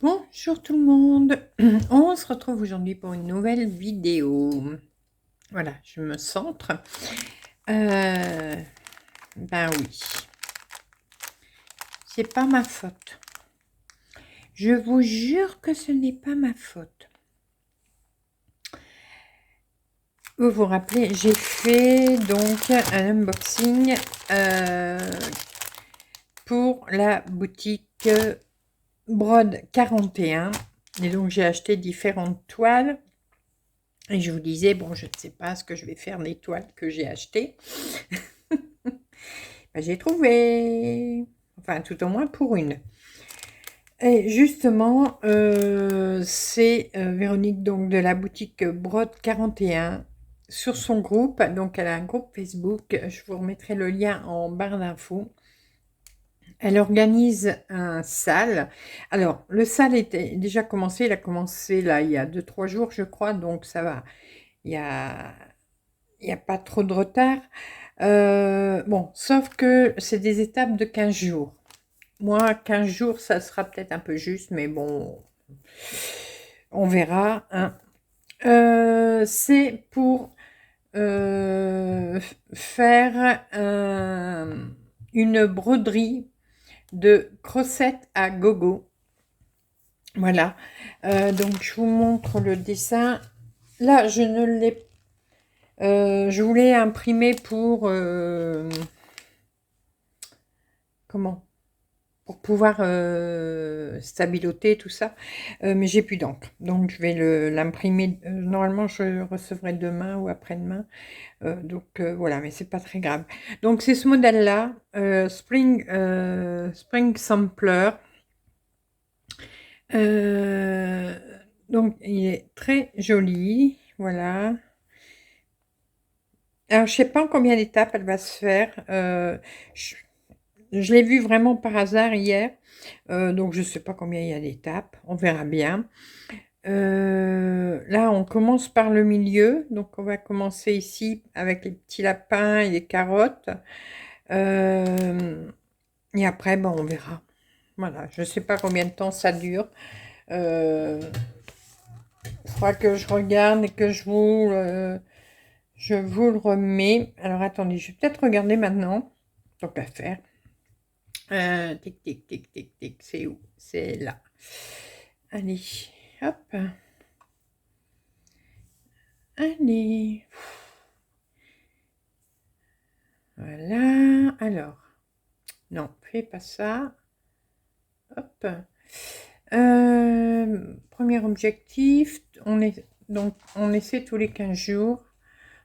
Bonjour tout le monde, on se retrouve aujourd'hui pour une nouvelle vidéo. Voilà, je me centre. Ben oui, c'est pas ma faute. Je vous jure que ce n'est pas ma faute. Vous vous rappelez, j'ai fait donc un unboxing pour la boutique Brode 41. Et donc j'ai acheté différentes toiles. Et je vous disais, bon, je ne sais pas ce que je vais faire des toiles que j'ai achetées. Ben, j'ai trouvé, enfin tout au moins pour une. Et justement, c'est Véronique donc de la boutique Brode 41 sur son groupe. Donc elle a un groupe Facebook, je vous remettrai le lien en barre d'infos. Elle organise un sale. Alors, le sale était déjà commencé, il a commencé là il y a 2-3 jours je crois, donc ça va. Il y a pas trop de retard. Bon, sauf que c'est des étapes de 15 jours. Moi, 15 jours, ça sera peut-être un peu juste, mais bon, on verra. Hein. C'est pour faire une broderie de crossettes à gogo. Voilà. Donc, je vous montre le dessin. Là, je ne l'ai pas. Je voulais imprimer pour comment, pour pouvoir stabiloter tout ça, mais j'ai plus d'encre, donc je vais l'imprimer. Normalement, je recevrai demain ou après-demain, donc voilà, mais c'est pas très grave. Donc c'est ce modèle-là, Spring Sampler. Donc il est très joli, voilà. Alors, je sais pas en combien d'étapes elle va se faire. Je l'ai vu vraiment par hasard hier. Donc, je sais pas combien il y a d'étapes. On verra bien. Là, on commence par le milieu. Donc, on va commencer ici avec les petits lapins et les carottes. Et après, bon, on verra. Voilà, je sais pas combien de temps ça dure. Il faudra que je regarde et que je vous le remets. Alors, attendez, je vais peut-être regarder maintenant. Tant qu'à faire. Tic, tic, tic, tic, tic. C'est où? C'est là. Allez, hop. Allez. Voilà. Alors. Non, fais pas ça. Hop. Premier objectif. On essaie tous les 15 jours.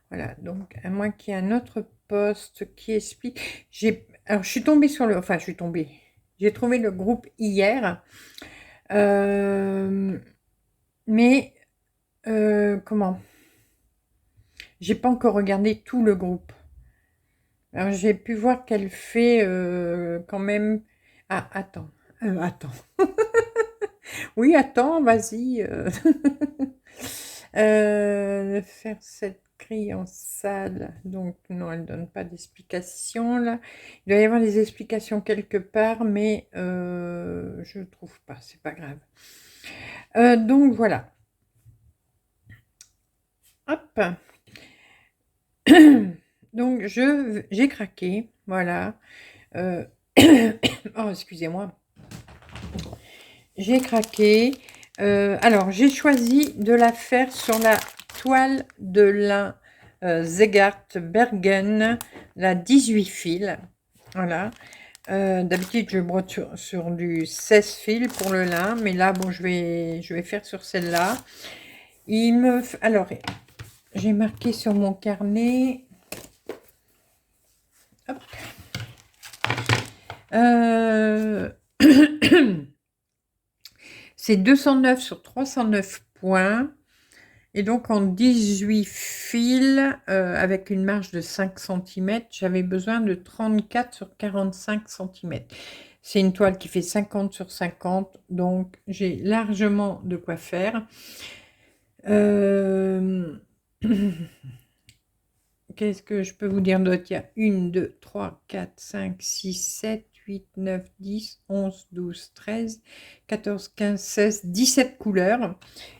Voilà, donc à moins qu'il y ait un autre post qui explique. Alors, je suis tombée sur le. Enfin, je suis tombée. J'ai trouvé le groupe hier. Mais comment? J'ai pas encore regardé tout le groupe. Alors, j'ai pu voir qu'elle fait quand même. Ah, attends. Attends. Oui, attends, vas-y. Faire cette grille en salle. Donc, non, elle donne pas d'explication là. Il doit y avoir des explications quelque part, mais je ne trouve pas. C'est pas grave. Donc, voilà. Hop. Donc, j'ai craqué. Voilà. Oh, excusez-moi. J'ai craqué. Alors, j'ai choisi de la faire sur la toile de lin Zegart Bergen, la 18 fils. Voilà. D'habitude, je brode sur du 16 fils pour le lin, mais là, bon, je vais faire sur celle-là. Alors, j'ai marqué sur mon carnet. Hop. C'est 209 sur 309 points. Et donc en 18 fils, avec une marge de 5 cm, j'avais besoin de 34 sur 45 cm. C'est une toile qui fait 50 sur 50, donc j'ai largement de quoi faire. Qu'est-ce que je peux vous dire d'autre? Il y a 1, 2, 3, 4, 5, 6, 7, 8, 9, 10, 11, 12, 13, 14, 15, 16, 17 couleurs.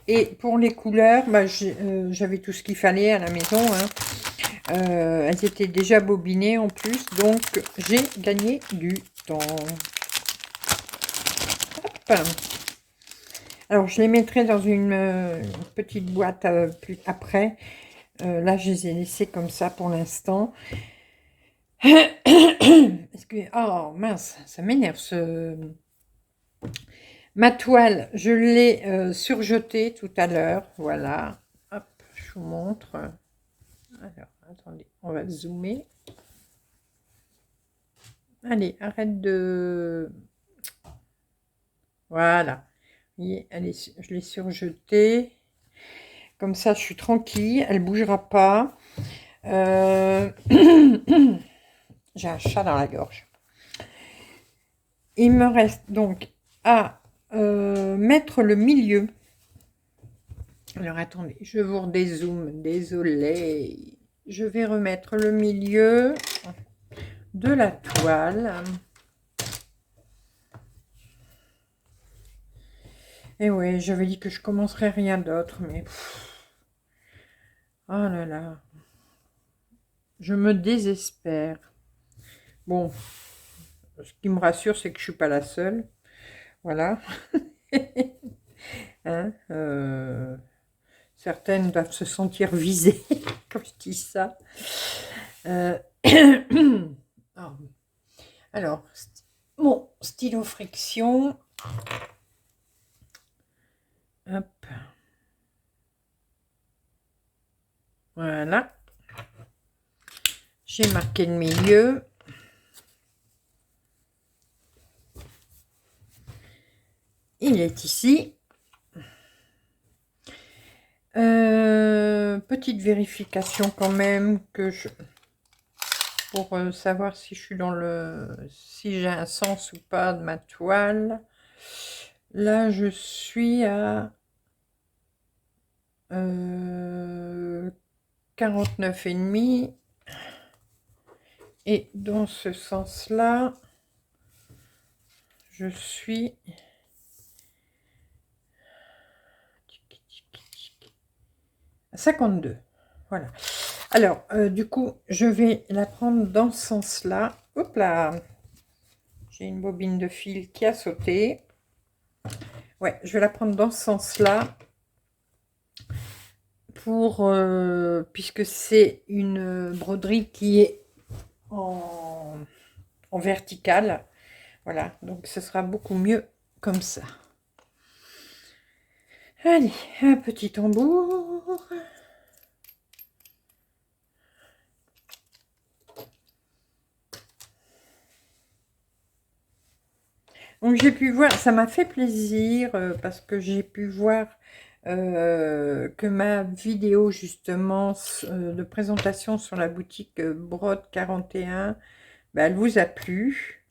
Et pour les couleurs, bah, j'avais tout ce qu'il fallait à la maison. Hein. Elles étaient déjà bobinées en plus, donc j'ai gagné du temps. Hop. Alors, je les mettrai dans une petite boîte plus après. Là, je les ai laissés comme ça pour l'instant. Oh mince, ça m'énerve ma toile, je l'ai surjetée tout à l'heure. Voilà. Hop, je vous montre. Alors, attendez, on va zoomer. Allez, arrête de... Voilà. Vous voyez, je l'ai surjetée. Comme ça, je suis tranquille. Elle ne bougera pas. J'ai un chat dans la gorge. Il me reste donc à mettre le milieu. Alors attendez, je vous redézoome, désolé. Je vais remettre le milieu de la toile. Et oui, j'avais dit que je commencerais rien d'autre, mais... Oh là là. Je me désespère. Bon, ce qui me rassure, c'est que je suis pas la seule. Voilà. Hein, certaines doivent se sentir visées quand je dis ça. Oh. Alors, mon stylo friction. Hop. Voilà. J'ai marqué le milieu. Il est ici. Petite vérification quand même que je... pour savoir si je suis dans le... si j'ai un sens ou pas de ma toile. Là, je suis à 49,5. Et dans ce sens-là, je suis à 52. Voilà. Alors, du coup, je vais la prendre dans ce sens-là. Hop là! J'ai une bobine de fil qui a sauté. Ouais, je vais la prendre dans ce sens-là. Pour puisque c'est une broderie qui est en verticale. Voilà, donc ce sera beaucoup mieux comme ça. Allez, un petit tambour. Donc j'ai pu voir, ça m'a fait plaisir parce que j'ai pu voir que ma vidéo justement de présentation sur la boutique Brode 41, ben, elle vous a plu.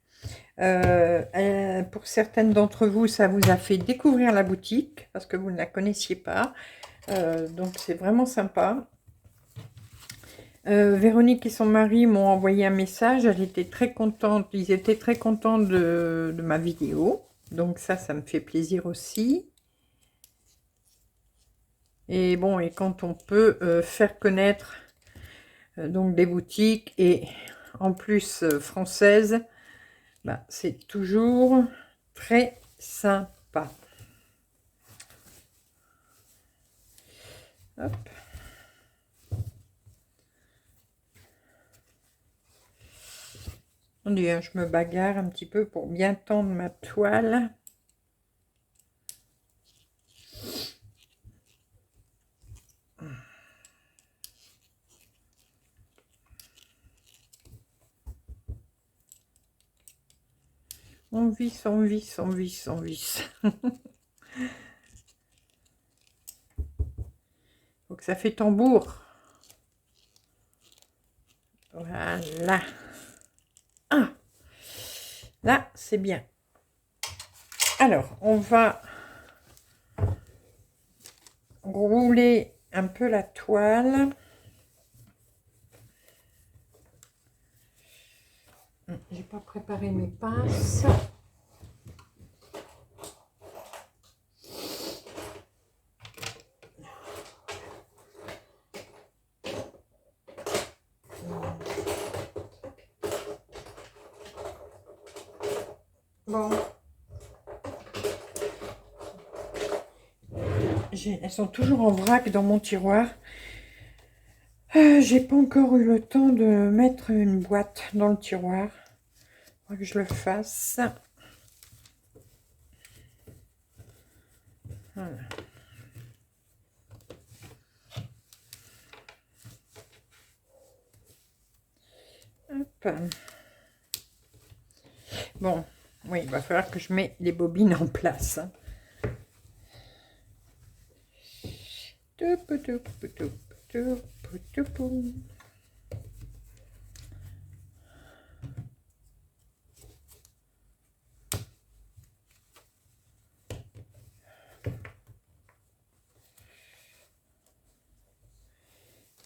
Pour certaines d'entre vous, ça vous a fait découvrir la boutique parce que vous ne la connaissiez pas. Donc c'est vraiment sympa. Véronique et son mari m'ont envoyé un message. Elle était très contente. Ils étaient très contents de ma vidéo. Donc ça me fait plaisir aussi. Et bon, et quand on peut faire connaître donc des boutiques et en plus françaises, bah, c'est toujours très sympa. Hop. On dit, hein, je me bagarre un petit peu pour bien tendre ma toile. On visse, on visse, on visse, on visse. Faut que ça fait tambour. Voilà. Ah, là, c'est bien. Alors, on va rouler un peu la toile. J'ai pas préparé mes pinces. Bon. Elles sont toujours en vrac dans mon tiroir. J'ai pas encore eu le temps de mettre une boîte dans le tiroir. Faut que je le fasse. Voilà. Hop. Bon, oui, il va falloir que je mette les bobines en place.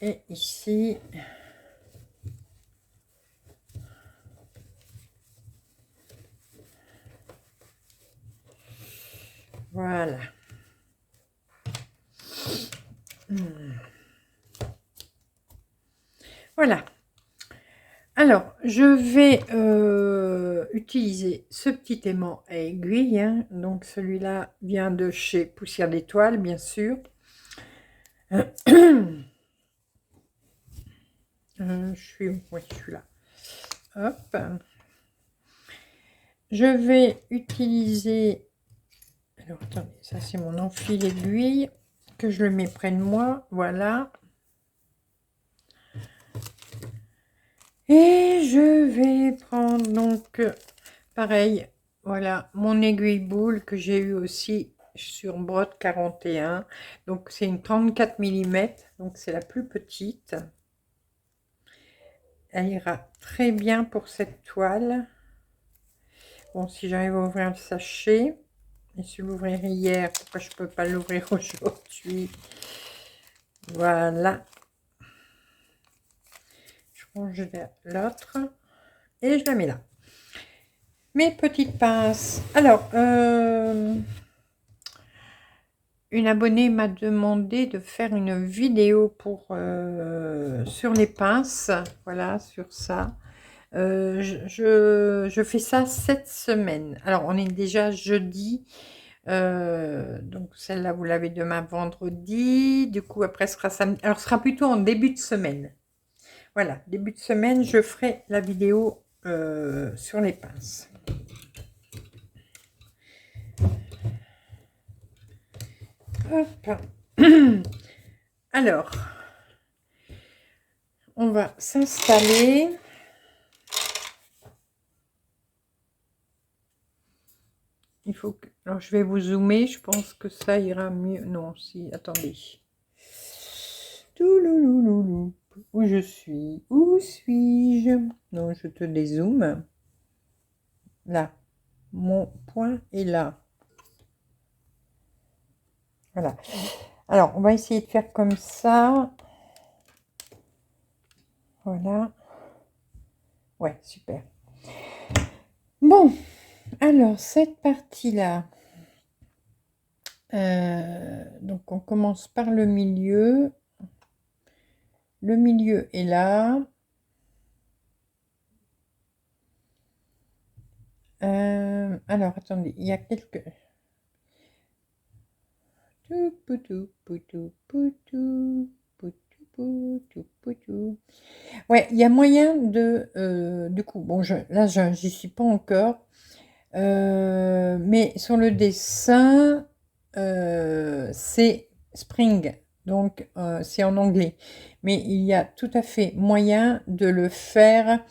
Et ici, voilà. Voilà. Alors, je vais utiliser ce petit aimant à aiguille. Hein. Donc, celui-là vient de chez Poussière d'étoiles, bien sûr. Je suis là. Hop. Je vais utiliser... Alors, attendez, ça c'est mon enfil aiguille, que je le mets près de moi. Voilà. Et je vais prendre donc, pareil, voilà, mon aiguille boule que j'ai eu aussi sur Brode 41. Donc, c'est une 34 mm, donc c'est la plus petite. Elle ira très bien pour cette toile. Bon, si j'arrive à ouvrir le sachet, et si l'ouvrir hier, pourquoi je peux pas l'ouvrir aujourd'hui? Voilà. Je range l'autre et je la mets là. Mes petites pinces. Alors, une abonnée m'a demandé de faire une vidéo pour sur les pinces. Voilà, sur ça. Je fais ça cette semaine. Alors, on est déjà jeudi. Donc, celle-là, vous l'avez demain vendredi. Du coup, après, ce sera samedi. Alors, ce sera plutôt en début de semaine. Voilà, début de semaine, je ferai la vidéo sur les pinces. Hop. Alors, on va s'installer. Il faut que... Alors, je vais vous zoomer. Je pense que ça ira mieux. Non, si, attendez. Touloulouloulou. Où je suis? Où suis-je? Non, je te dézoome. Là. Mon point est là. Voilà. Alors, on va essayer de faire comme ça. Voilà. Ouais, super. Bon, alors, cette partie-là. Donc, on commence par le milieu. Le milieu est là. Alors, attendez, il y a quelques... Ouais, il y a moyen de... du coup, bon, là, j'y suis pas encore. Mais sur le dessin, c'est Spring. Donc, c'est en anglais. Mais il y a tout à fait moyen de le faire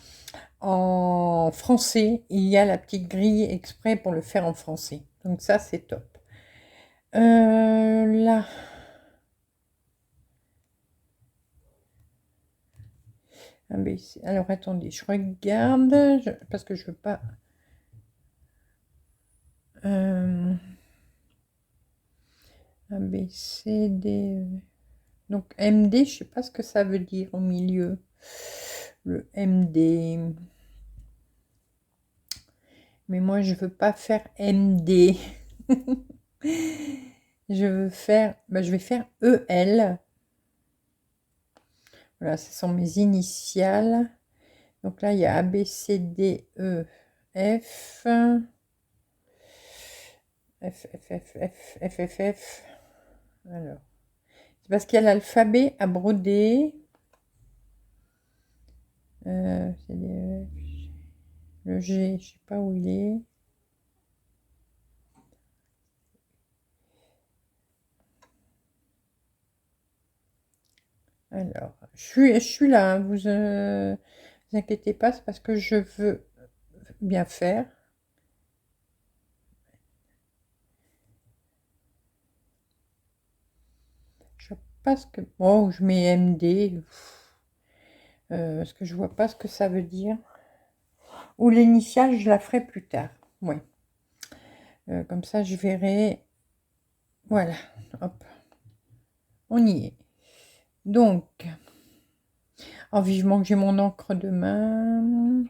en français. Il y a la petite grille exprès pour le faire en français. Donc ça, c'est top. Là. Alors attendez, je regarde, parce que je veux pas... A, B, C, D... Donc MD, je sais pas ce que ça veut dire au milieu. Le MD. Mais moi, je veux pas faire MD. Je veux faire... je vais faire EL. Voilà, ce sont mes initiales. Donc là, il y a A, B, C, D, E, F. F, F, F, F, F, F, F. Alors, c'est parce qu'il y a l'alphabet à broder. Le G, je sais pas où il est. Alors, je suis là, hein, vous inquiétez pas, c'est parce que je veux bien faire. Je sais pas ce que... Oh, je mets MD. Parce que je vois pas ce que ça veut dire. Ou l'initiale, je la ferai plus tard. Oui. Comme ça, je verrai. Voilà. Hop. On y est. Donc, vivement que j'ai mon encre de main.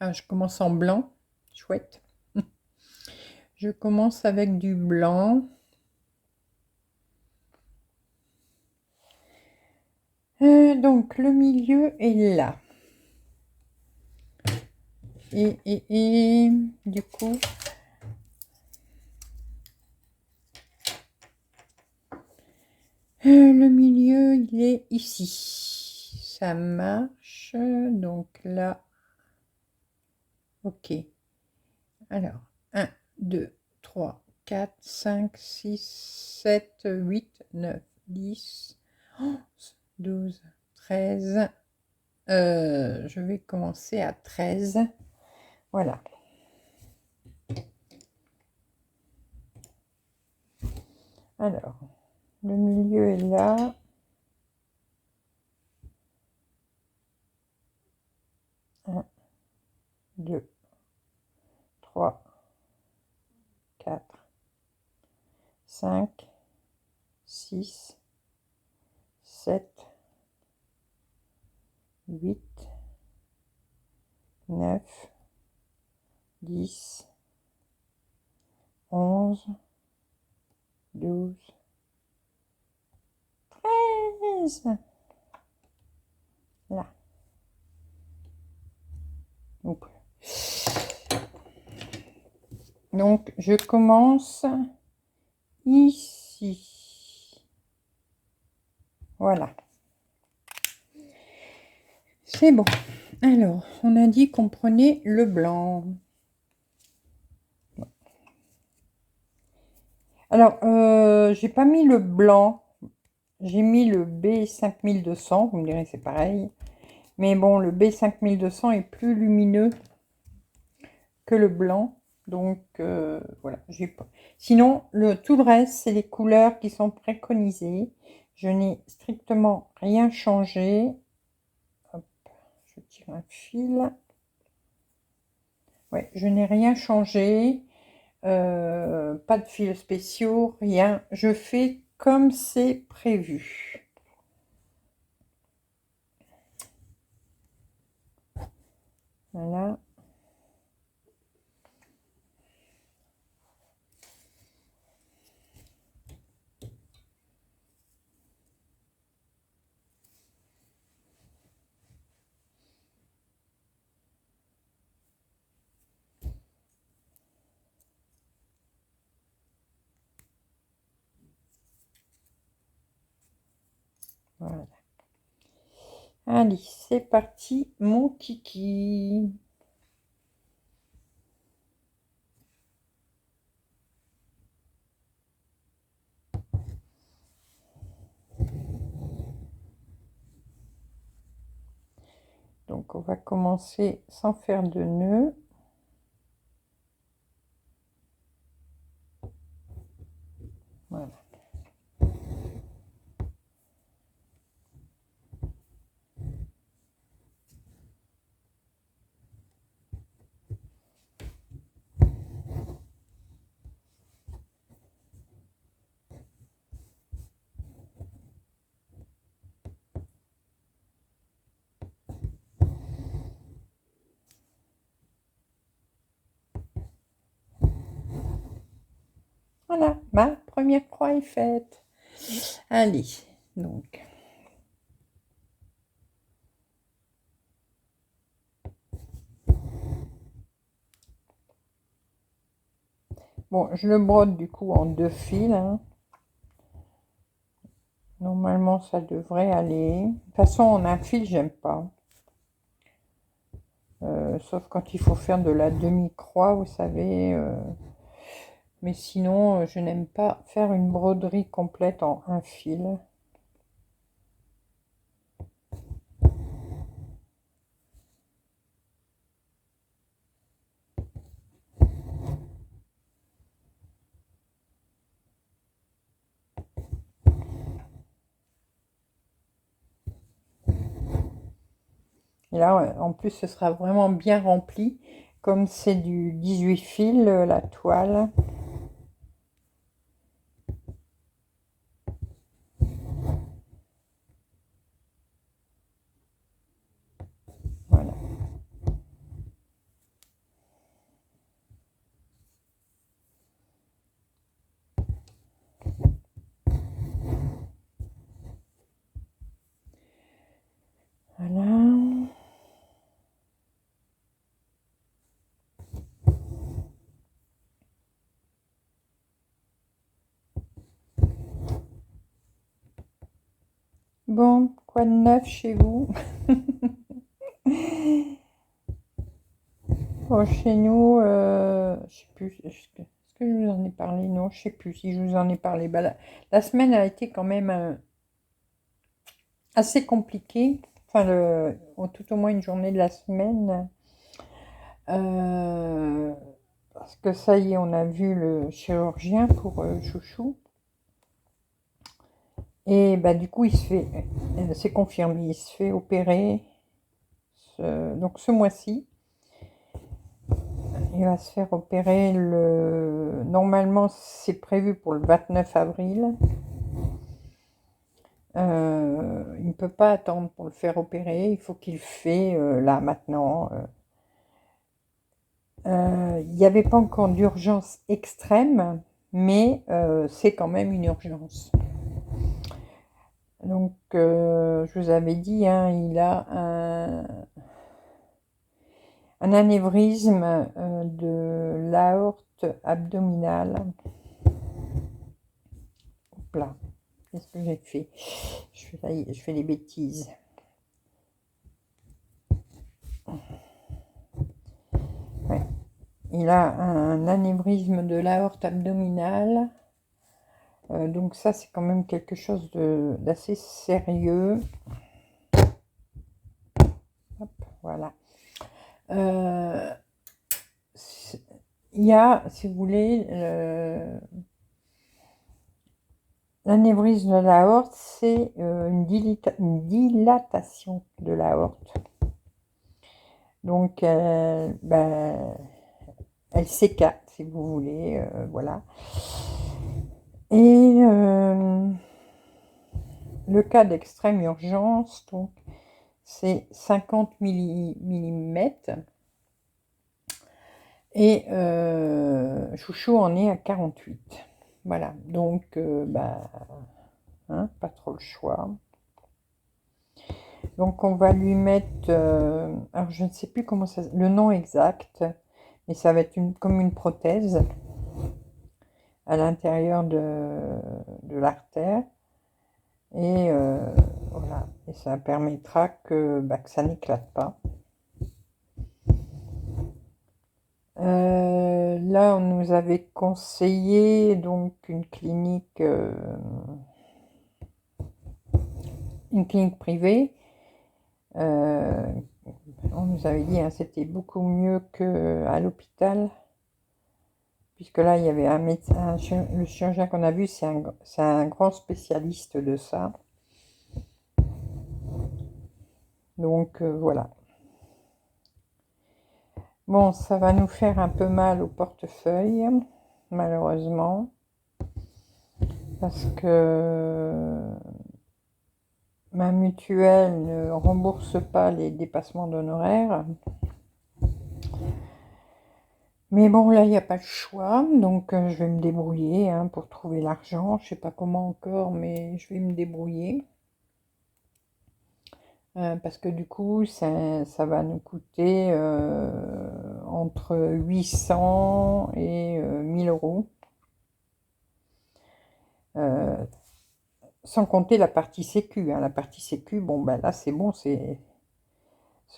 Ah, je commence en blanc. Chouette. Je commence avec du blanc. Donc, le milieu est là. Et du coup, le milieu, il est ici. Ça marche. Donc là, ok. Alors, 1, 2, 3, 4, 5, 6, 7, 8, 9, 10, 11, 12, 13. Je vais commencer à 13. Voilà. Alors, le milieu est là. Un, 2, 3, 4, 5, 6, 7, 8, 9, 10, 11, 12, 13. Là. Donc, je commence ici. Voilà. C'est bon. Alors, on a dit qu'on prenait le blanc. Alors, j'ai pas mis le blanc. J'ai mis le B5200. Vous me direz, c'est pareil. Mais bon, le B5200 est plus lumineux que le blanc. Donc, voilà. Sinon, tout le reste, c'est les couleurs qui sont préconisées. Je n'ai strictement rien changé. Hop, je tire un fil. Ouais, je n'ai rien changé. Pas de fils spéciaux, rien. Je fais comme c'est prévu. Voilà. Voilà. Allez, c'est parti, mon kiki. donc on va commencer sans faire de nœud. Voilà. Voilà, ma première croix est faite. Allez, donc. Bon, je le brode du coup en 2 fils, hein. Normalement, ça devrait aller. De toute façon, en un fil, j'aime pas. Sauf quand il faut faire de la demi-croix, vous savez. Mais sinon, je n'aime pas faire une broderie complète en un fil. Et là, ouais, en plus, ce sera vraiment bien rempli. Comme c'est du 18 fils, la toile. Voilà. Voilà. Bon, quoi de neuf chez vous? Bon, chez nous, je sais plus, est-ce que je vous en ai parlé? Non, je sais plus si je vous en ai parlé. Bah, la semaine a été quand même assez compliquée. Enfin, tout au moins une journée de la semaine. Parce que ça y est, on a vu le chirurgien pour Chouchou. Et bah, du coup, c'est confirmé, il se fait opérer donc ce mois-ci. Il va se faire opérer normalement, c'est prévu pour le 29 avril. Il ne peut pas attendre pour le faire opérer, il faut qu'il le fait là, maintenant. Il n'y avait pas encore d'urgence extrême, mais c'est quand même une urgence. Donc, je vous avais dit, hein, il a un anévrisme de l'aorte abdominale. Hop là, qu'est-ce que j'ai fait? Je fais des bêtises. Ouais. Il a un anévrisme de l'aorte abdominale. Donc ça, c'est quand même quelque chose d'assez sérieux. Hop, voilà. Il y a, si vous voulez, l'anévrisme de l'aorte, c'est une dilatation de l'aorte. Donc, ben, elle s'écarte, si vous voulez, voilà. Et le cas d'extrême urgence, donc, c'est 50 millimètres. Et Chouchou en est à 48. Voilà, donc, bah, hein, pas trop le choix. Donc, on va lui mettre, alors je ne sais plus comment le nom exact, mais ça va être comme une prothèse à l'intérieur de l'artère. Et voilà, et ça permettra que ça n'éclate pas. Là, on nous avait conseillé donc une clinique privée on nous avait dit, hein, c'était beaucoup mieux qu'à l'hôpital. Puisque là, il y avait un médecin, le chirurgien qu'on a vu, c'est un grand spécialiste de ça. Donc, voilà. Bon, ça va nous faire un peu mal au portefeuille, malheureusement. Parce que ma mutuelle ne rembourse pas les dépassements d'honoraires. Mais bon, là, il n'y a pas de choix, donc je vais me débrouiller hein, pour trouver l'argent. Je ne sais pas comment encore, mais je vais me débrouiller. Parce que du coup, ça va nous coûter entre 800 et 1000 euros. Sans compter la partie sécu. Hein. La partie sécu, bon, ben là, c'est bon, ce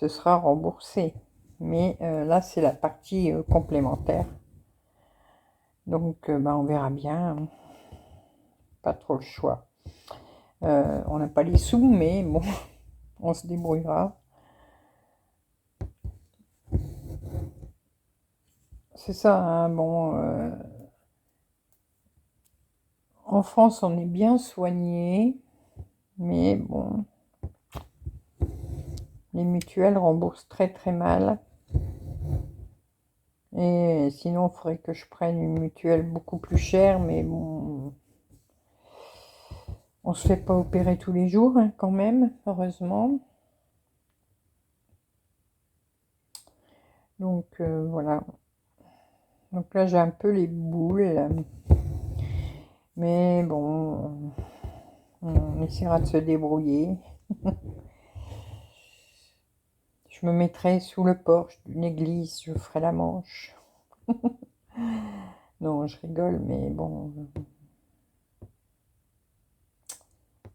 sera remboursé. Mais là, c'est la partie complémentaire. Donc, ben, on verra bien. Pas trop le choix. On n'a pas les sous, mais bon, on se débrouillera. C'est ça, hein, bon. En France, on est bien soigné, mais bon, les mutuelles remboursent très très mal. Et sinon, il faudrait que je prenne une mutuelle beaucoup plus chère, mais bon, on se fait pas opérer tous les jours hein, quand même, heureusement. Donc voilà. Donc là, j'ai un peu les boules. Mais bon, on essaiera de se débrouiller. Je me mettrai sous le porche d'une église, je ferai la manche. Non, je rigole, mais bon.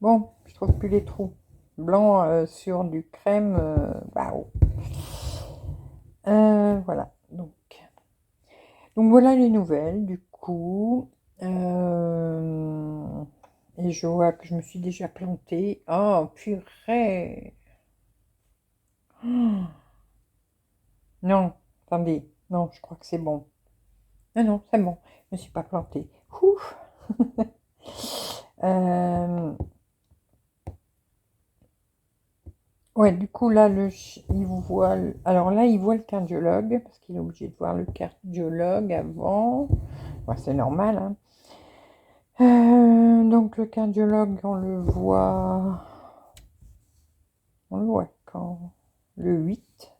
Bon, je trouve plus les trous. Blanc sur du crème, waouh. Voilà, donc voilà les nouvelles, du coup. Et je vois que je me suis déjà plantée. Oh, purée. Oh, non, attendez. Non, je crois que c'est bon. Non, non, c'est bon. Je ne me suis pas plantée. Ouf. Ouais, du coup, là, il voit... Alors là, il voit le cardiologue, parce qu'il est obligé de voir le cardiologue avant. Ouais, c'est normal, hein. Donc, le cardiologue, on le voit... On le voit quand? Le 8.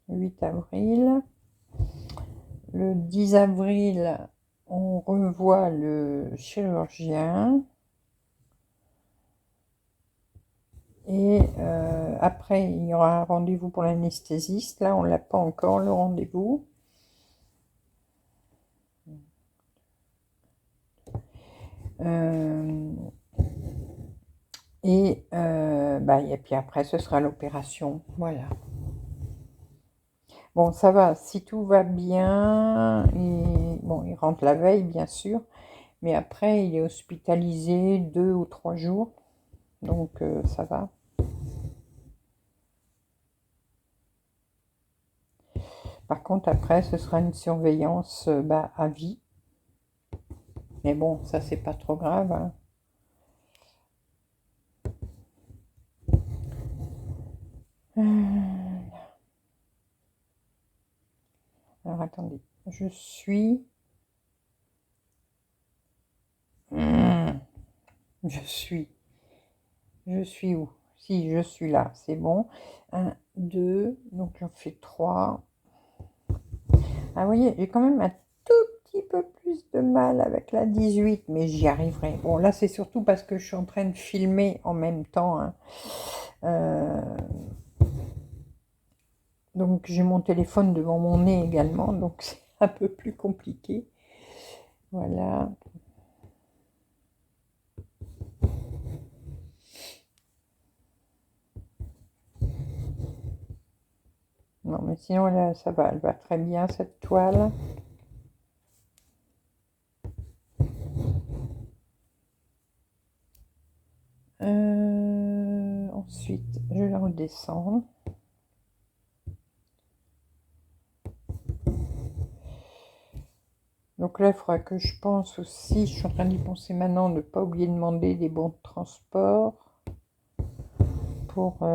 Le 8 avril. Le 10 avril, on revoit le chirurgien. Et après, il y aura un rendez-vous pour l'anesthésiste. Là, on ne l'a pas encore, le rendez-vous. Et puis après, ce sera l'opération. Voilà. Bon, ça va. Si tout va bien, bon, il rentre la veille, bien sûr. Mais après, il est hospitalisé 2 ou 3 jours. Donc, ça va. Par contre, après, ce sera une surveillance à vie. Mais bon, ça, c'est pas trop grave. Hein. Alors, attendez. Je suis où? Si, je suis là, c'est bon. 1, 2, donc j'en fais 3. Ah, vous voyez, j'ai quand même un tout petit peu plus de mal avec la 18, mais j'y arriverai. Bon, là, c'est surtout parce que je suis en train de filmer en même temps. Hein. Donc, j'ai mon téléphone devant mon nez également, donc c'est un peu plus compliqué. Voilà. Non, mais sinon, là, ça va, elle va très bien, cette toile. Ensuite, je la redescends. Donc là, il faudra que je pense aussi, je suis en train d'y penser maintenant, ne pas oublier de demander des bons de transport pour,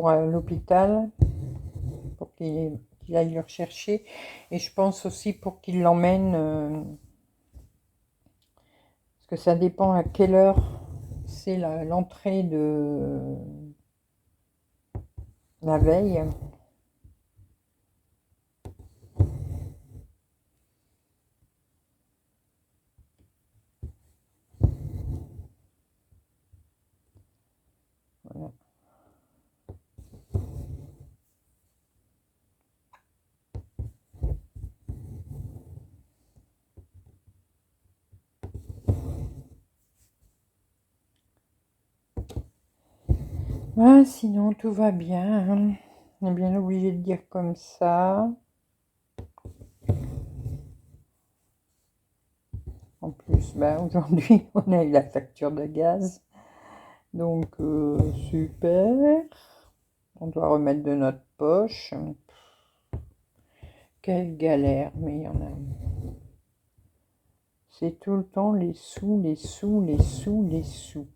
l'hôpital, pour qu'il aille le rechercher. Et je pense aussi pour qu'il l'emmène, parce que ça dépend à quelle heure c'est l'entrée de la veille. Voilà. Ah, sinon, tout va bien, hein. On est bien obligé de dire comme ça. En plus, ben, aujourd'hui, on a eu la facture de gaz. Donc, super. On doit remettre de notre poche. Quelle galère, mais il y en a. C'est tout le temps les sous, les sous, les sous, les sous.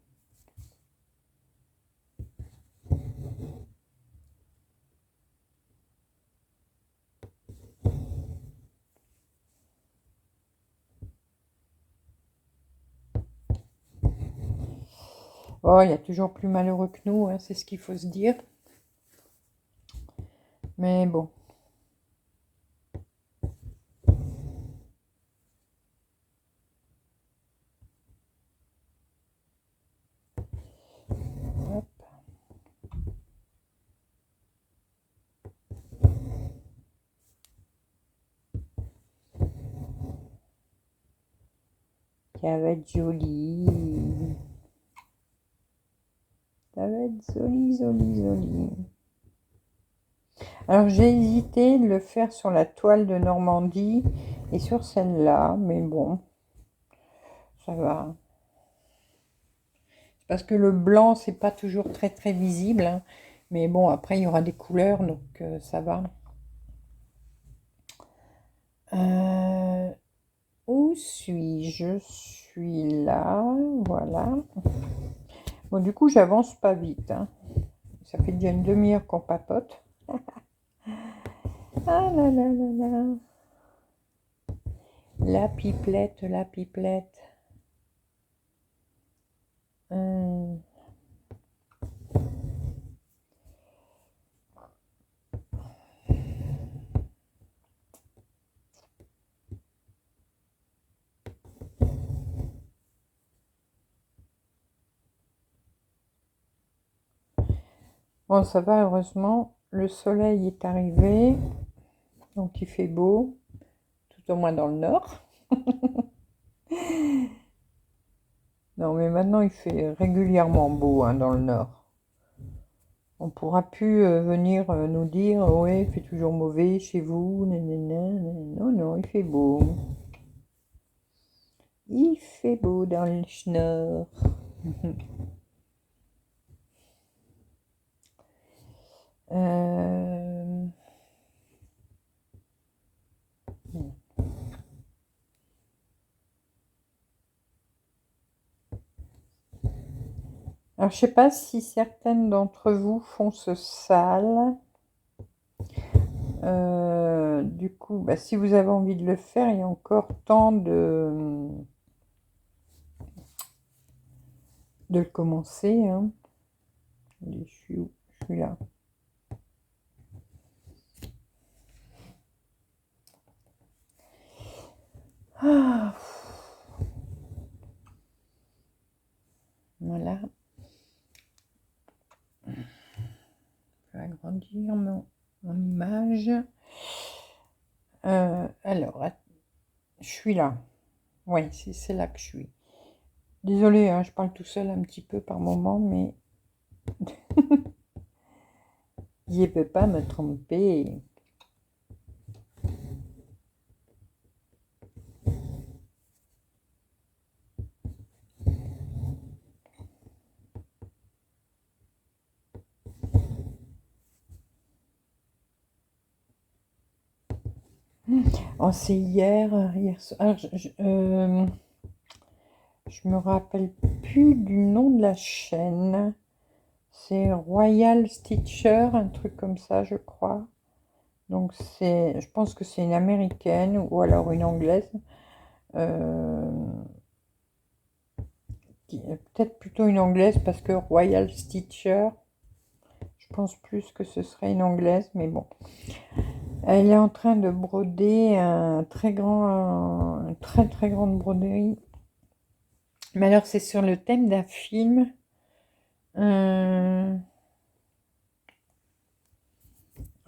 Oh, il y a toujours plus malheureux que nous, hein, c'est ce qu'il faut se dire. Mais bon. Hop. Ça va être joli. Ça va être joli, joli, joli. Alors j'ai hésité de le faire sur la toile de Normandie et sur celle-là, mais bon, ça va. Parce que le blanc, c'est pas toujours très très visible, hein. Mais bon, après il y aura des couleurs, donc ça va. Où suis-je? Je suis là, voilà. Bon, du coup, j'avance pas vite, hein. Ça fait déjà une demi-heure qu'on papote. Ah là là là là. La pipelette, la pipelette. Bon, ça va, heureusement. Le soleil est arrivé, donc il fait beau, tout au moins dans le nord. Non, mais maintenant il fait régulièrement beau, hein, dans le nord. On ne pourra plus venir nous dire, ouais, il fait toujours mauvais chez vous. Nanana. Non, non, il fait beau. Il fait beau dans le nord. Euh, Alors, je sais pas si certaines d'entre vous font ce sale. Du coup, bah, si vous avez envie de le faire, il y a encore temps de le commencer, hein. Je suis où? Je suis là. Ah, voilà. Je vais agrandir mon image. Alors, je suis là. Oui, c'est là que je suis. Désolée, hein, je parle tout seul un petit peu par moment, mais je ne peux pas me tromper. Oh, c'est hier soir. Alors, je me rappelle plus du nom de la chaîne. C'est Royal Stitcher, un truc comme ça, je crois. Donc je pense que c'est une américaine ou alors une anglaise. Euh, Peut-être plutôt une anglaise parce que Royal Stitcher, je pense plus que ce serait une anglaise, mais bon. Elle est en train de broder une très très grande broderie. Mais alors c'est sur le thème d'un film.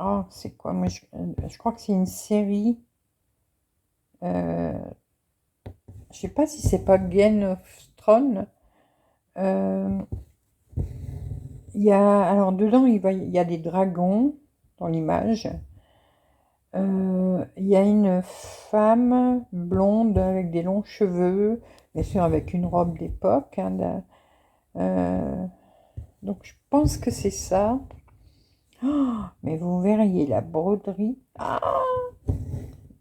Oh, c'est quoi? Moi, je crois que c'est une série. Euh, je sais pas si c'est pas Game of Thrones. Euh, alors dedans, il y a des dragons dans l'image. Il y a une femme blonde avec des longs cheveux, bien sûr avec une robe d'époque. Hein, euh, donc je pense que c'est ça. Oh, mais vous verriez la broderie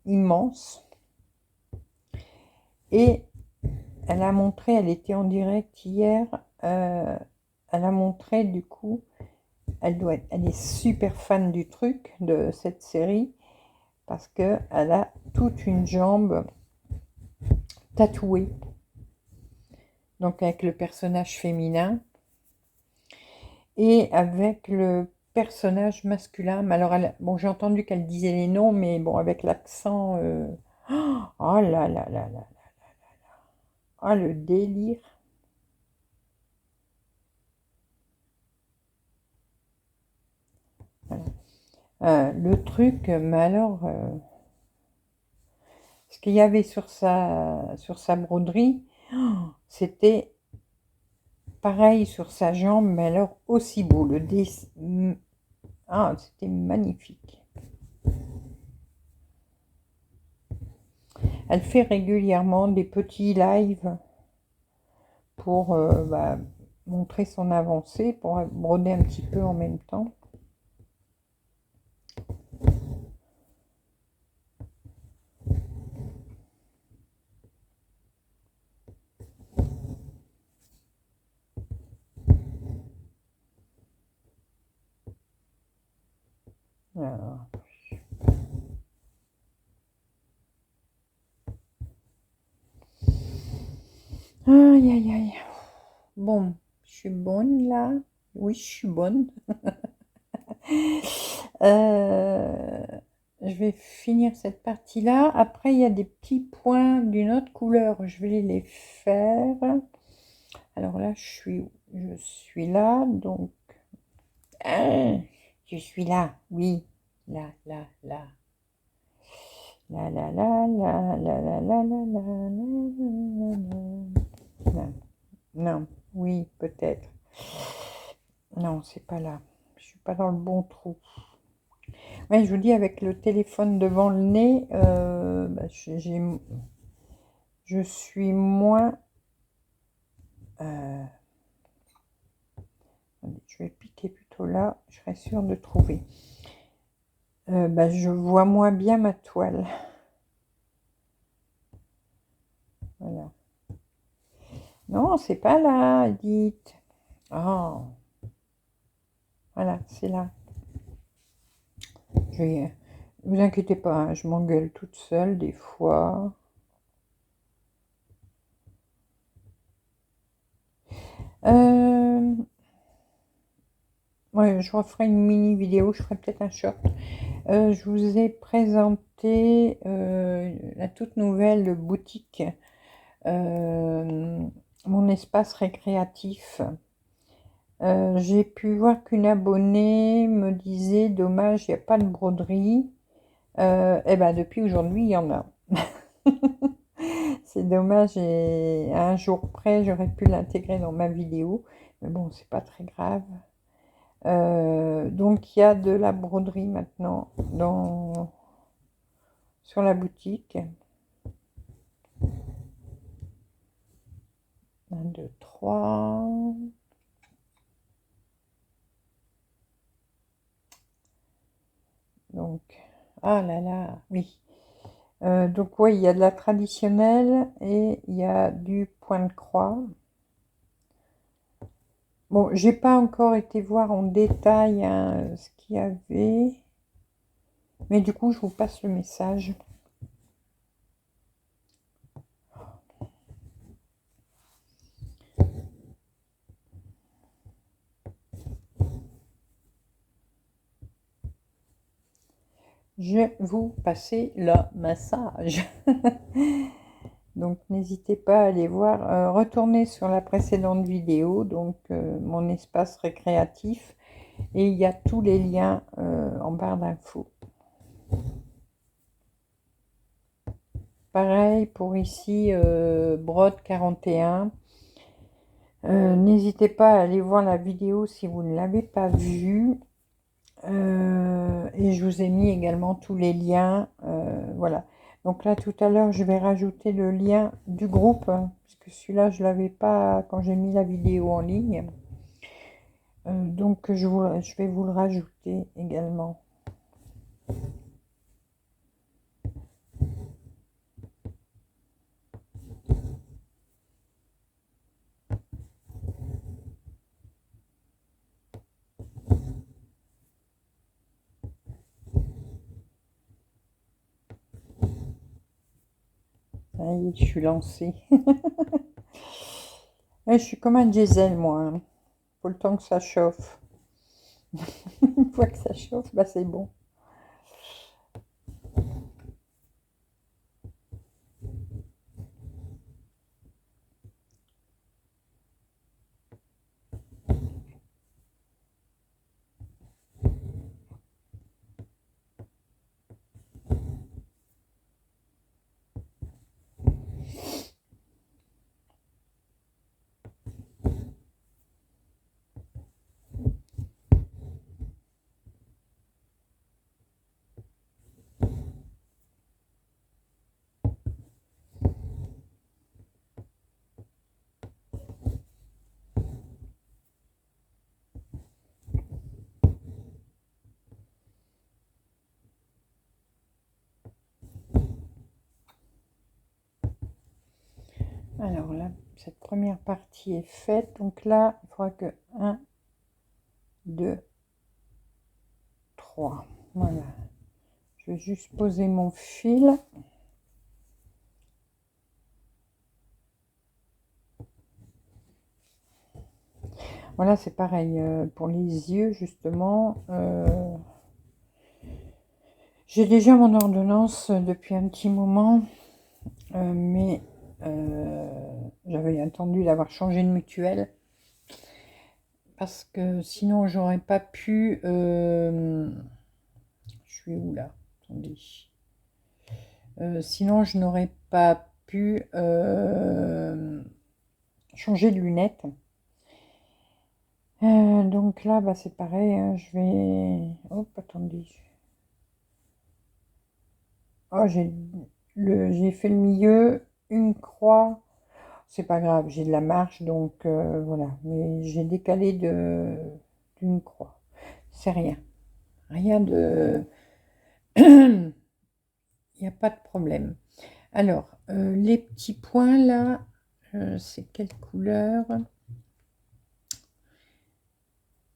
immense. Et elle a montré, elle était en direct hier. Elle a montré du coup, elle est super fan du truc, de cette série, parce que elle a toute une jambe tatouée. Donc avec le personnage féminin et avec le personnage masculin. Mais alors, bon, j'ai entendu qu'elle disait les noms, mais bon, avec l'accent. Oh là là là là. Ah, le délire. Voilà. Le truc, mais alors, ce qu'il y avait sur sa broderie, c'était pareil sur sa jambe, mais alors aussi beau. Ah, c'était magnifique. Elle fait régulièrement des petits lives pour montrer son avancée, pour broder un petit peu en même temps. Alors, aïe, aïe, aïe. Bon, je suis bonne là. Oui, je suis bonne. Euh, je vais finir cette partie-là. Après, il y a des petits points d'une autre couleur. Je vais les faire. Alors là, je suis là. Donc, je suis là. Oui. Là, là, là. La la la la la la la la la la. Non, oui, peut-être. Non, c'est pas là. Je suis pas dans le bon trou. Ouais, je vous dis, avec le téléphone devant le nez, je suis moins. euh, je vais piquer plutôt là, je serai sûre de trouver. Je vois moins bien ma toile. Voilà. Non, c'est pas là, dites. Oh, voilà, c'est là. Vous inquiétez pas, hein, je m'engueule toute seule des fois. Ouais, je referai une mini vidéo, je ferai peut-être un short. Je vous ai présenté la toute nouvelle boutique, mon espace récréatif. J'ai pu voir qu'une abonnée me disait, dommage, il n'y a pas de broderie. Et ben depuis aujourd'hui, il y en a. C'est dommage, et à un jour près, j'aurais pu l'intégrer dans ma vidéo. Mais bon, c'est pas très grave. Donc, il y a de la broderie maintenant sur la boutique. 1, 2, 3. Donc, ah là là, oui. Donc oui, il y a de la traditionnelle et il y a du point de croix. Bon, j'ai pas encore été voir en détail hein, ce qu'il y avait, mais du coup, je vous passe le message. Je vais vous passer le message. Donc, n'hésitez pas à aller voir, retourner sur la précédente vidéo, donc mon espace récréatif, et il y a tous les liens en barre d'infos. Pareil pour ici, Brode 41. N'hésitez pas à aller voir la vidéo si vous ne l'avez pas vue. Et je vous ai mis également tous les liens. Voilà. Donc là, tout à l'heure, je vais rajouter le lien du groupe, hein, parce que celui-là, je ne l'avais pas quand j'ai mis la vidéo en ligne. Donc, je vais vous le rajouter également. Ça y est, je suis lancée. Je suis comme un diesel, moi. Hein. Faut le temps que ça chauffe. Une fois que ça chauffe, bah c'est bon. Alors là, cette première partie est faite. Donc là, il faudra que 1, 2, 3. Voilà. Je vais juste poser mon fil. Voilà, c'est pareil pour les yeux, justement. J'ai déjà mon ordonnance depuis un petit moment, mais j'avais attendu d'avoir changé de mutuelle. Parce que sinon, j'aurais pas pu... je suis où là? Attendez. Sinon, je n'aurais pas pu changer de lunettes. Donc là, bah, c'est pareil. Hein, je vais... Hop, attendez. Oh, j'ai fait le milieu, une croix. C'est pas grave, j'ai de la marge, donc voilà. Mais j'ai décalé d'une croix. C'est rien. Rien de... Il n'y a pas de problème. Alors, les petits points là, c'est quelle couleur?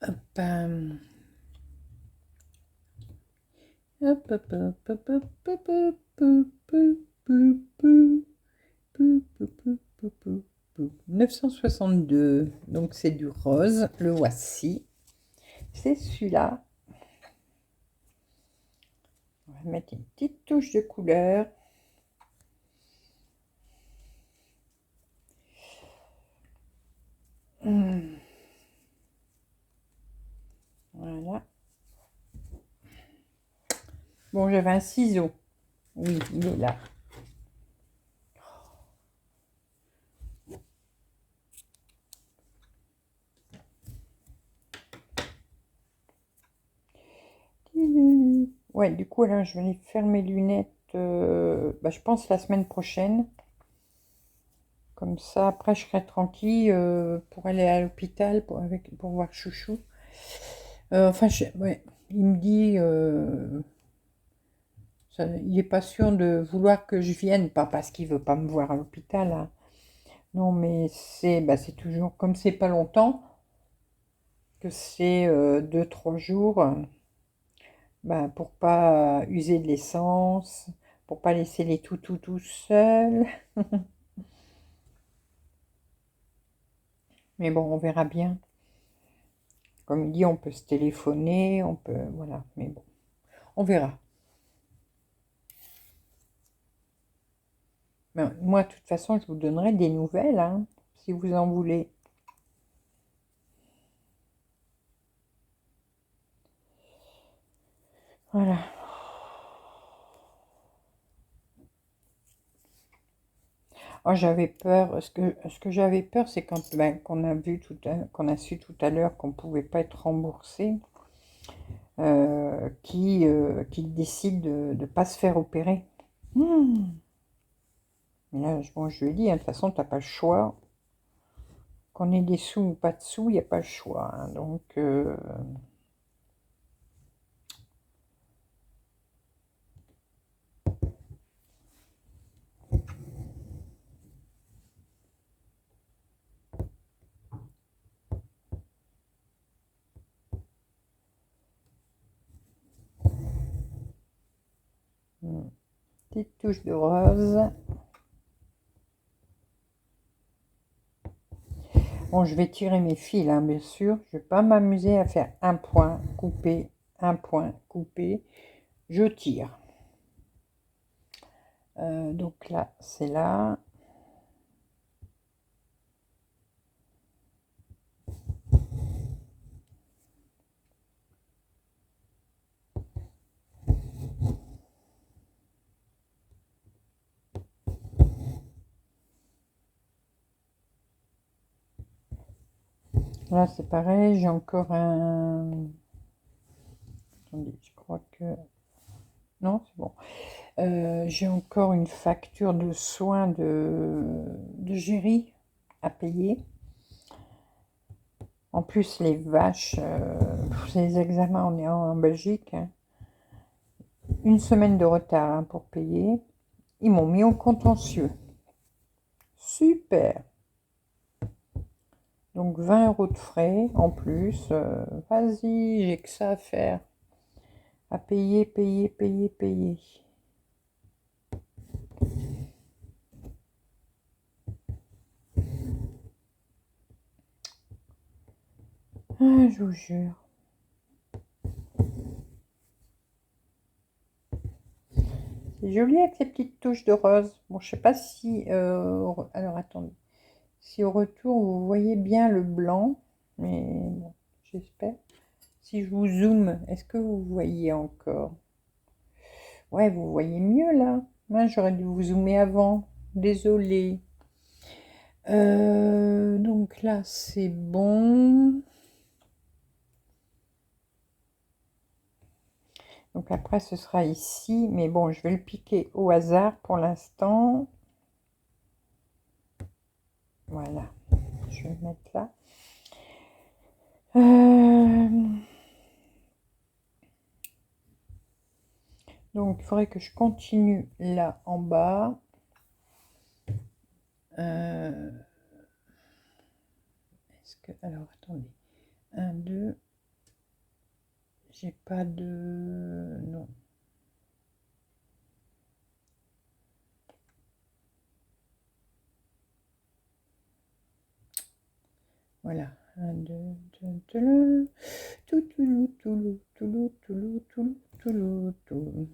Hop, hop, hop, hop, hop, hop, hop, hop, hop, hop, 962, donc c'est du rose, le voici. C'est celui-là. On va mettre une petite touche de couleur. Voilà. Bon, j'avais un ciseau. Oui, il est là. Ouais, du coup, là, je vais aller faire mes lunettes, bah, je pense la semaine prochaine. Comme ça, après, je serai tranquille pour aller à l'hôpital pour voir Chouchou. Enfin, ouais, il me dit Il n'est pas sûr de vouloir que je vienne, pas parce qu'il veut pas me voir à l'hôpital, hein. Non, mais c'est toujours, comme c'est pas longtemps, que c'est 2-3 jours, pour pas user de l'essence, pour pas laisser les toutous tout seuls. Mais bon, on verra bien. Comme il dit, on peut se téléphoner, on peut... Voilà, mais bon, on verra. Mais moi, de toute façon, je vous donnerai des nouvelles, hein, si vous en voulez. Voilà. Oh, j'avais peur. Ce que j'avais peur, c'est quand qu'on a su tout à l'heure qu'on ne pouvait pas être remboursé, qu'il décide de ne pas se faire opérer. Hmm. Mais là, bon, je lui ai dit, hein, de toute façon, tu n'as pas le choix. Qu'on ait des sous ou pas de sous, il n'y a pas le choix, hein. Donc, petite touche de rose. Bon, je vais tirer mes fils, hein, bien sûr. Je ne vais pas m'amuser à faire un point coupé, un point coupé. Je tire. Donc là, c'est là. Là, c'est pareil. J'ai encore un... Attendez, je crois que... Non, c'est bon. J'ai encore une facture de soins de Géry à payer. En plus, les vaches, les examens, on est en Belgique, hein. Une semaine de retard, hein, pour payer. Ils m'ont mis en contentieux. Super. Donc 20 € de frais en plus. Vas-y, j'ai que ça à faire. À payer, payer, payer, payer. Ah, je vous jure. C'est joli avec ces petites touches de rose. Bon, je sais pas si... alors, attendez. Si au retour, vous voyez bien le blanc. Mais bon, j'espère. Si je vous zoome, est-ce que vous voyez encore? Ouais, vous voyez mieux là. Moi, j'aurais dû vous zoomer avant. Désolée. Donc là, c'est bon. Donc après, ce sera ici. Mais bon, je vais le piquer au hasard pour l'instant. Voilà. Je vais le mettre là. Donc, il faudrait que je continue là en bas. Est-ce que... Alors, attendez. 1, 2. J'ai pas de... Non. Voilà. 1, 2, 2, tout, tout, tout, tout, tout, tout, tout, tout.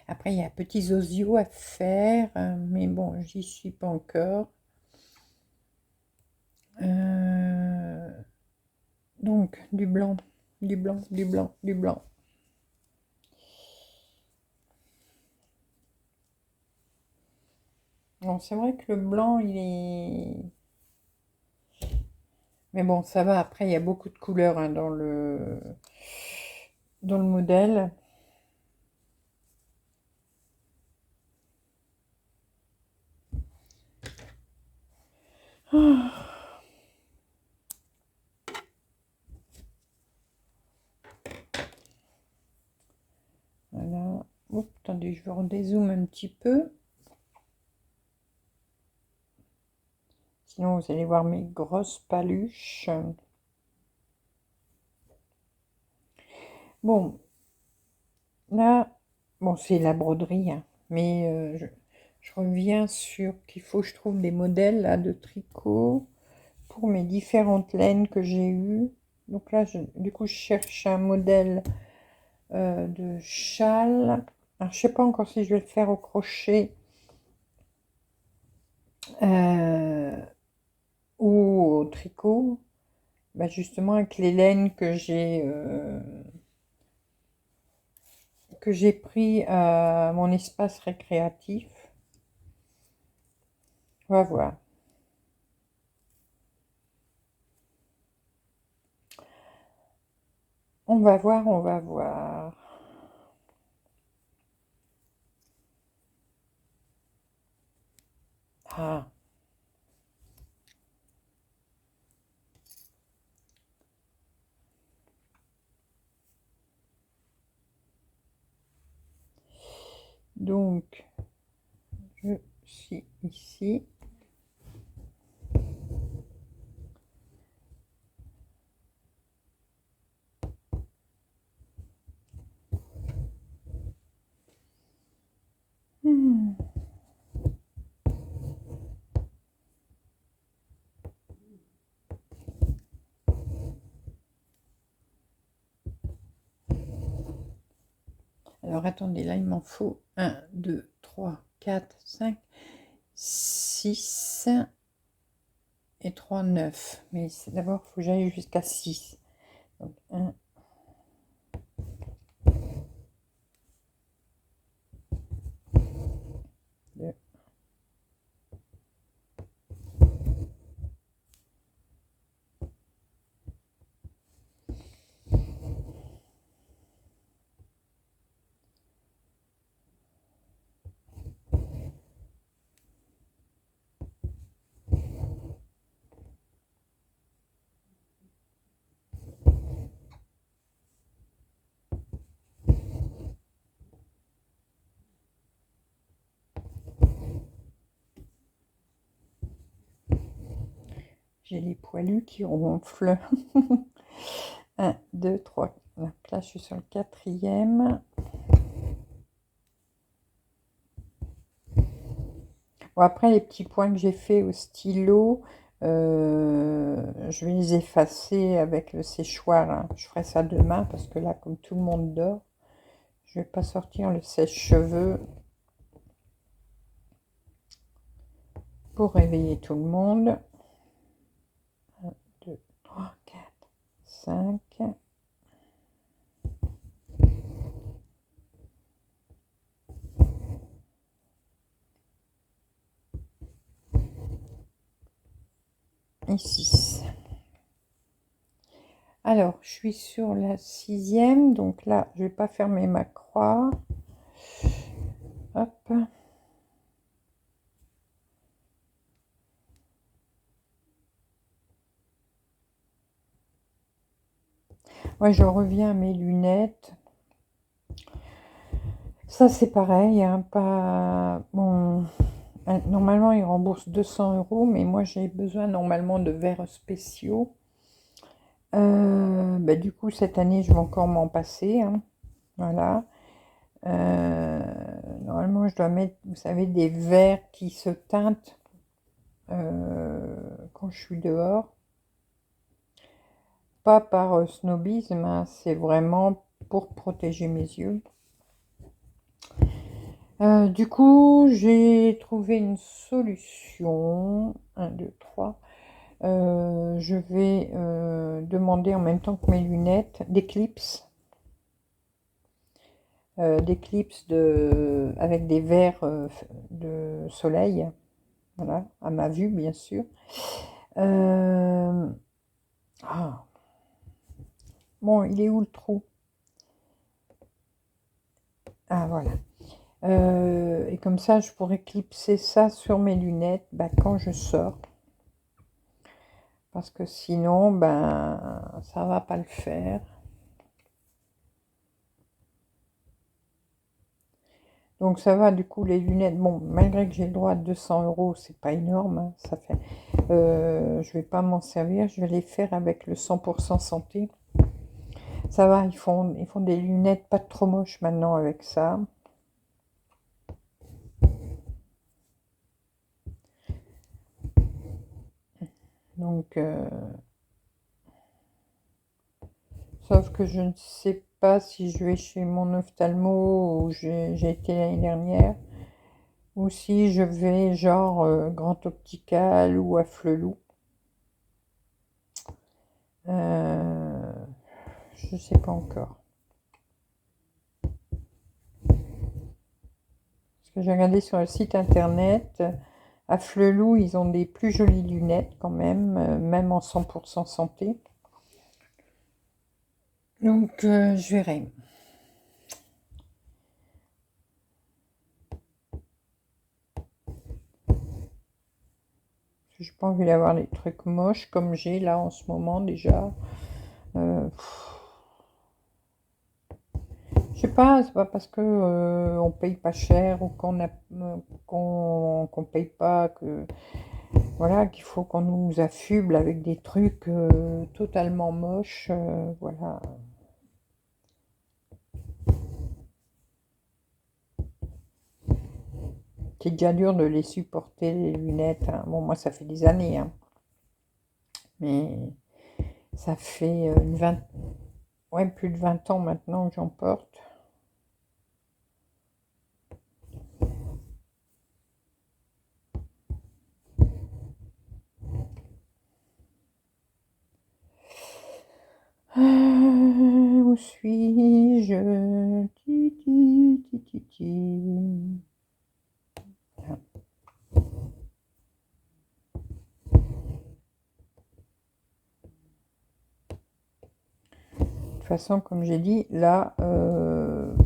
Après, il y a petits osios à faire, mais bon, j'y suis pas encore. Donc, du blanc, du blanc, du blanc, du blanc. Bon, c'est vrai que le blanc, il est... Mais bon, ça va, après, il y a beaucoup de couleurs, hein, dans le modèle. Ah. Oups, attendez, je vais redézoom un petit peu. Sinon, vous allez voir mes grosses paluches. Bon, là, bon, c'est la broderie, hein, mais je reviens sur qu'il faut que je trouve des modèles là, de tricot pour mes différentes laines que j'ai eues. Donc là, du coup, je cherche un modèle de châle. Alors, je sais pas encore si je vais le faire au crochet ou au tricot. Bah, justement, avec les laines que j'ai pris à mon espace récréatif. On va voir. On va voir, on va voir. Ah. Donc, je suis ici. Hmm. Alors, attendez, là, il m'en faut 1, 2, 3, 4, 5, 6 et 3, 9. Mais d'abord, il faut que j'aille jusqu'à 6. Donc, 1, 2, j'ai les poilus qui ronflent. 1, 2, 3. Là, je suis sur le 4e. Bon, après, les petits points que j'ai fait au stylo, je vais les effacer avec le séchoir, hein. Je ferai ça demain parce que là, comme tout le monde dort, je vais pas sortir le sèche-cheveux pour réveiller tout le monde. 1, 2, 3, 4, 5. Et 6. Alors, je suis sur la 6e, donc là, je vais pas fermer ma croix. Hop. Ouais, je reviens à mes lunettes. Ça, c'est pareil, hein, pas... Bon, normalement, ils remboursent 200 €, mais moi, j'ai besoin normalement de verres spéciaux. Bah, du coup, cette année, je vais encore m'en passer, hein. Voilà. Normalement, je dois mettre, vous savez, des verres qui se teintent quand je suis dehors. Pas par snobisme, hein, c'est vraiment pour protéger mes yeux. Du coup, j'ai trouvé une solution. 1, 2, 3. Je vais demander en même temps que mes lunettes des clips. Avec des verres de soleil. Voilà, à ma vue, bien sûr. Ah. Bon, il est où le trou? Ah, voilà. Et comme ça, je pourrais clipser ça sur mes lunettes quand je sors. Parce que sinon, ça va pas le faire. Donc ça va, du coup, les lunettes, bon, malgré que j'ai le droit à 200 euros, c'est pas énorme, hein, ça fait, je vais pas m'en servir, je vais les faire avec le 100% santé. Ça va, ils font des lunettes pas trop moches maintenant avec ça. Donc, sauf que je ne sais pas si je vais chez mon ophtalmo où j'ai été l'année dernière, ou si je vais genre Grand Optical ou à Flelou. Je sais pas encore. Parce que j'ai regardé sur le site internet, à Flelou, ils ont des plus jolies lunettes quand même, même en 100% santé. Donc, je verrai. J'ai pas envie d'avoir des trucs moches comme j'ai là en ce moment déjà. Je sais pas, c'est pas parce que on paye pas cher ou qu'on paye pas que voilà qu'il faut qu'on nous affuble avec des trucs totalement moches. Voilà. C'est déjà dur de les supporter les lunettes, hein. Bon, moi ça fait des années, hein. Mais ça fait ouais, plus de 20 ans maintenant que j'en porte. Où suis-je? Ti, ti, ti, ti, ti. Voilà. De toute façon, comme j'ai dit, là,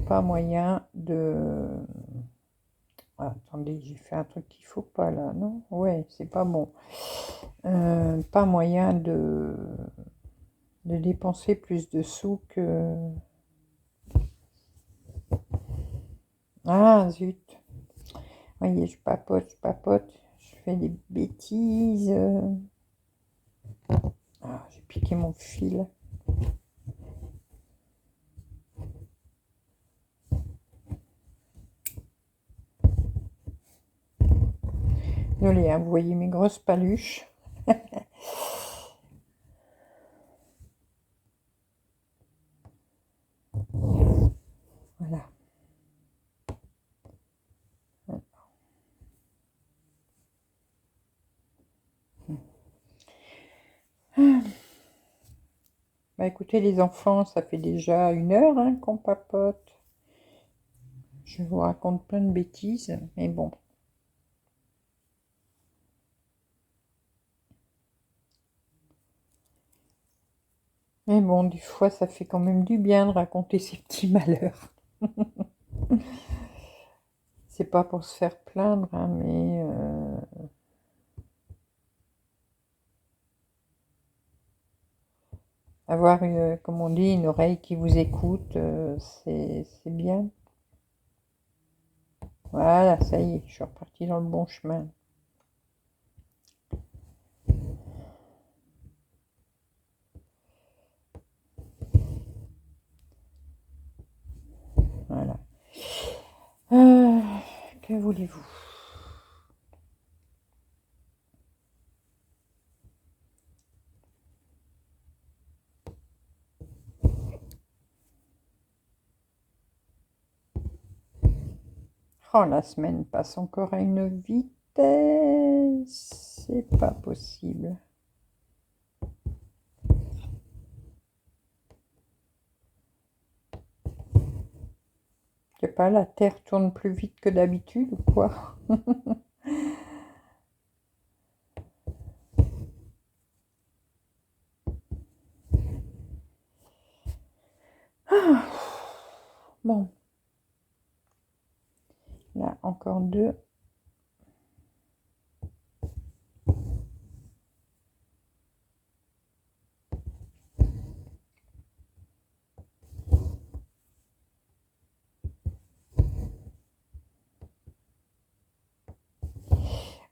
pas moyen de... Ah, attendez, j'ai fait un truc qu'il faut pas là, non? Ouais, c'est pas bon. Pas moyen de dépenser plus de sous que... Ah, zut. Voyez, je papote, je fais des bêtises. Ah, j'ai piqué mon fil. Désolée, hein, vous voyez mes grosses paluches. Voilà. Bah écoutez les enfants, ça fait déjà 1 heure hein, qu'on papote. Je vous raconte plein de bêtises, mais bon. Mais bon, des fois, ça fait quand même du bien de raconter ces petits malheurs. C'est pas pour se faire plaindre, hein, mais avoir, comme on dit, une oreille qui vous écoute, c'est bien. Voilà, ça y est, je suis repartie dans le bon chemin. Voilà. Que voulez-vous? Oh, la semaine passe encore à une vitesse. C'est pas possible. Je sais pas, la Terre tourne plus vite que d'habitude ou quoi? Bon, là encore 2.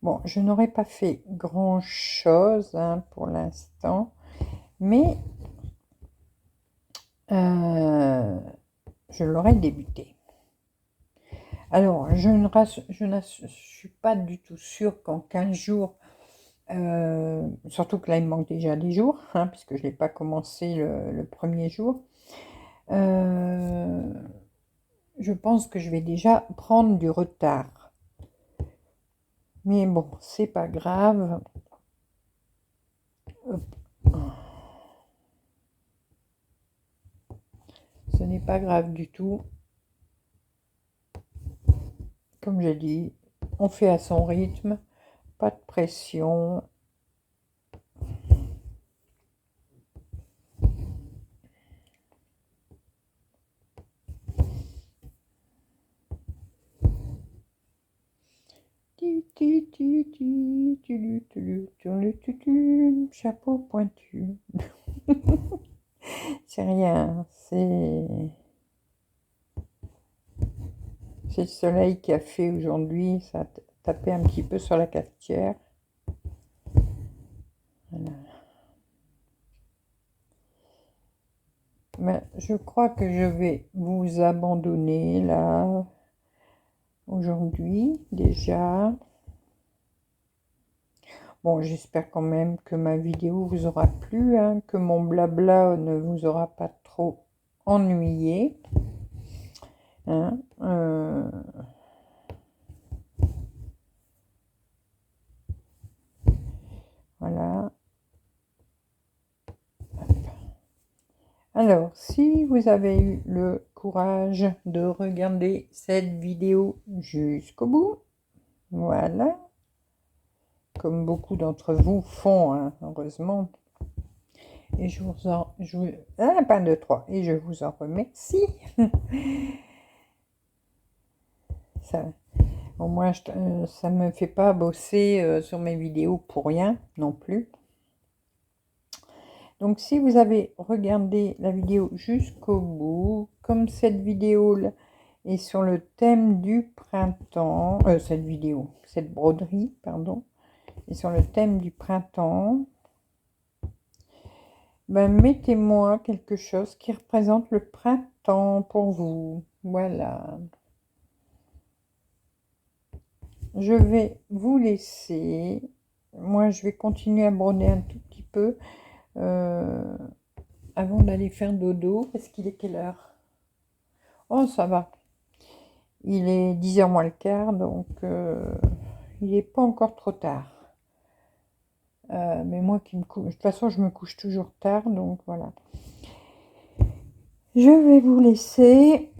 Bon, je n'aurais pas fait grand-chose hein, pour l'instant, mais je l'aurais débuté. Alors, je ne suis pas du tout sûre qu'en 15 jours, surtout que là, il me manque déjà des jours, hein, puisque je ne l'ai pas commencé le premier jour. Je pense que je vais déjà prendre du retard. Mais bon, c'est pas grave. Hop. Ce n'est pas grave du tout. Comme j'ai dit, on fait à son rythme, pas de pression. Chapeau pointu. C'est rien, c'est le soleil qui a fait aujourd'hui, ça a tapé un petit peu sur la cafetière. Voilà. Mais je crois que je vais vous abandonner là, aujourd'hui, déjà. Bon, j'espère quand même que ma vidéo vous aura plu, hein, que mon blabla ne vous aura pas trop ennuyé. Hein, voilà. Alors, si vous avez eu le courage de regarder cette vidéo jusqu'au bout, voilà, comme beaucoup d'entre vous font, hein, heureusement, et je vous en... pas de trois, et je vous en remercie. Ça, au moins, ça ne me fait pas bosser sur mes vidéos pour rien non plus. Donc, si vous avez regardé la vidéo jusqu'au bout, comme cette vidéo-là est sur le thème du printemps, cette broderie, pardon, est sur le thème du printemps, ben, mettez-moi quelque chose qui représente le printemps pour vous. Voilà. Je vais vous laisser. Moi, je vais continuer à broder un tout petit peu avant d'aller faire dodo. Parce qu'il est quelle heure? Oh, ça va. Il est 10h moins le quart, donc il n'est pas encore trop tard. Mais moi qui me couche, de toute façon, je me couche toujours tard, donc voilà. Je vais vous laisser.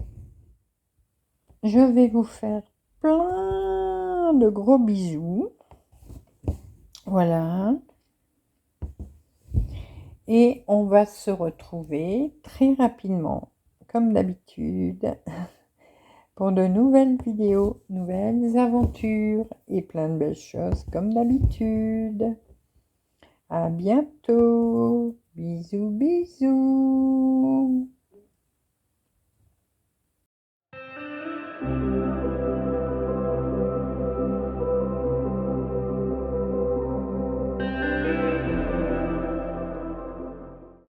Je vais vous faire plein de gros bisous. Voilà. Et on va se retrouver très rapidement, comme d'habitude, pour de nouvelles vidéos, nouvelles aventures et plein de belles choses, comme d'habitude. À bientôt. Bisous, bisous.